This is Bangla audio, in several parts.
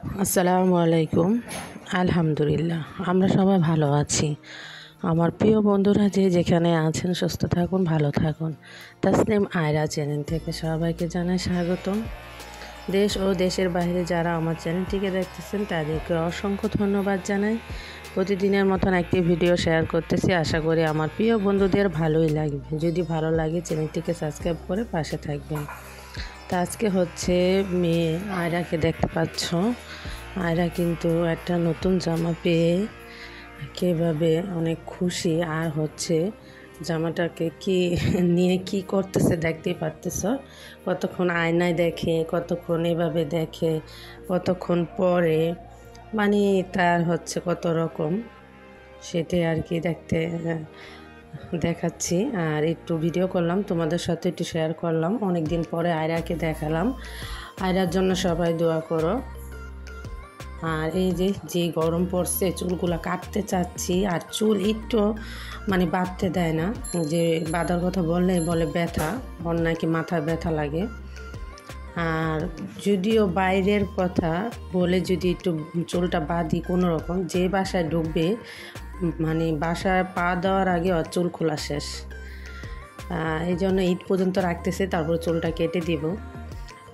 আসসালামু আলাইকুম। আলহামদুলিল্লাহ আমরা সবাই ভালো আছি। আমার প্রিয় বন্ধুরা যে যেখানে আছেন সুস্থ থাকুন, ভালো থাকুন। তাসনিম আয়রা চ্যানেল থেকে সবাইকে জানাই স্বাগতম। দেশ ও দেশের বাইরে যারা আমার চ্যানেলটিকে দেখতেছেন তাদেরকে অসংখ্য ধন্যবাদ জানাই। প্রতিদিনের মতন একটি ভিডিও শেয়ার করতেছি, আশা করি আমার প্রিয় বন্ধুদের ভালোই লাগবে। যদি ভালো লাগে চ্যানেলটিকে সাবস্ক্রাইব করে পাশে থাকবেন। তা আজকে হচ্ছে মেয়ে আয়রাকে দেখতে পাচ্ছ। আয়রা কিন্তু একটা নতুন জামা পেয়ে একেভাবে অনেক খুশি, আর হচ্ছে জামাটাকে কি নিয়ে কি করতেছে দেখতেই পারতেছ। কতক্ষণ আয়নায় দেখে, কতক্ষণ এভাবে দেখে, কতক্ষণ পরে, মানে তার হচ্ছে কত রকম, সেটাই আর কি দেখাচ্ছি। আর একটু ভিডিও করলাম, তোমাদের সাথে একটু শেয়ার করলাম। অনেক দিন পরে আয়রাকে দেখালাম। আয়রার জন্য সবাই দোয়া করো। আর এই যে গরম পড়ছে, চুলগুলো কাটতে চাচ্ছি, আর চুল একটু মানে বাঁধতে দেয় না। যে বাঁধার কথা বলে ব্যথা, ওর নাকি মাথায় ব্যথা লাগে। আর যদিও বাইরের কথা বলে যদি একটু চুলটা বাঁধি কোনো রকম, যে বাসায় ঢুকবে মানে বাসায় পা দেওয়ার আগে ওর চুল খোলা শেষ। এই জন্য ঈদ পর্যন্ত রাখতেছে, তারপর চুলটা কেটে দিব।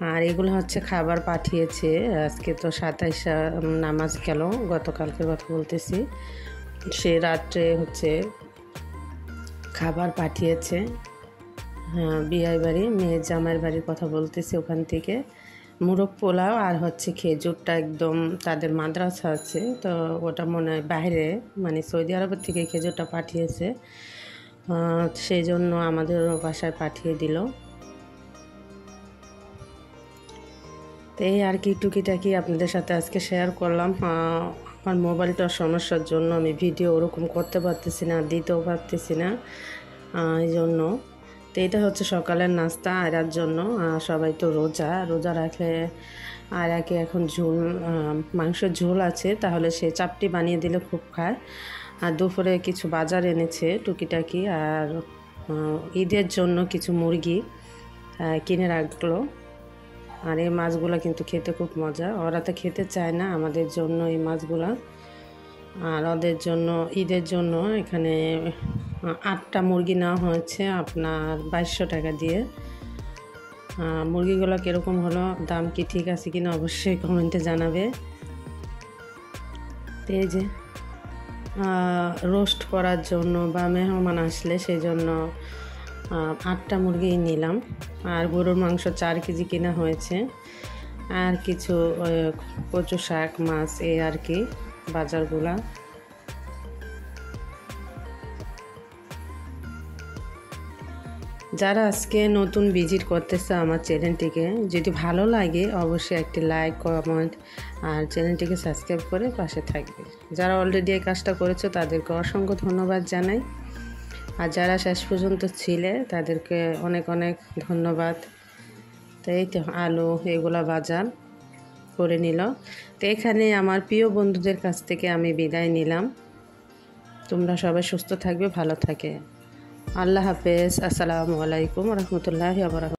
আর এগুলো হচ্ছে খাবার পাঠিয়েছে। আজকে তো 27 নামাজ গেল, গতকালকের কথা বলতেছি। সে রাত্রে হচ্ছে খাবার পাঠিয়েছে। হ্যাঁ, বিয়ের বাড়ি, মেয়ের জামাইয়ের বাড়ির কথা বলতেছি, ওখান থেকে মুরগ পোলাও আর হচ্ছে খেজুরটা, একদম তাদের মাদ্রাসা আছে তো ওটা মনে হয় বাইরে, মানে সৌদি আরবের থেকে খেজুরটা পাঠিয়েছে। সেই জন্য আমাদের বাসায় পাঠিয়ে দিল। তো এই আর কি টুকিটাকি আপনাদের সাথে আজকে শেয়ার করলাম। আমার মোবাইলটার সমস্যার জন্য আমি ভিডিও ওরকম করতে পারতেছি না, দিতেও পারতেছি না, এই জন্য। তো এটা হচ্ছে সকালের নাস্তা আয়রার জন্য। সবাই তো রোজা রাখলে আয়রাকে এখন মাংসের ঝোল আছে, তাহলে সে চাপটি বানিয়ে দিলে খুব খায়। আর দুপুরে কিছু বাজার এনেছে টুকিটাকি, আর ঈদের জন্য কিছু মুরগি কিনে রাখলো। আর এই মাছগুলো কিন্তু খেতে খুব মজা। ওরা তো খেতে চায় না, আমাদের জন্য এই মাছগুলা। আর ওদের জন্য ঈদের জন্য এখানে 8টা মুরগি নেওয়া হয়েছে আপনার 2200 টাকা দিয়ে। মুরগিগুলো কীরকম হলো, দাম কি ঠিক আছে কিনা অবশ্যই কমেন্টে জানাবে। এই যে রোস্ট করার জন্য বা মেহমান আসলে সেই জন্য 8টা মুরগি নিলাম। আর গরুর মাংস 4 কেজি কেনা হয়েছে, আর কিছু কচু শাক, মাছ, এই আর কি বাজারগুলা। যারা আজকে নতুন ভিজিট করতেছে আমার চ্যানেলটিকে, যদি ভালো লাগে অবশ্যই একটি লাইক, কমেন্ট আর চ্যানেলটিকে সাবস্ক্রাইব করে পাশে থাকবে। যারা অলরেডি এই কাজটা করেছে তাদেরকে অসংখ্য ধন্যবাদ জানাই। আর যারা শেষ পর্যন্ত ছিলে তাদেরকে অনেক অনেক ধন্যবাদ। তো এই তো আলু এগুলা বাজার করে নিল। তো এখানে আমার প্রিয় বন্ধুদের কাছ থেকে আমি বিদায় নিলাম। তোমরা সবাই সুস্থ থাকবে, ভালো থাকে। আল্লাহ হাফেজ। আসসালামু আলাইকুম রহমতুল্লাহি ওয়া বারাকাতুহু।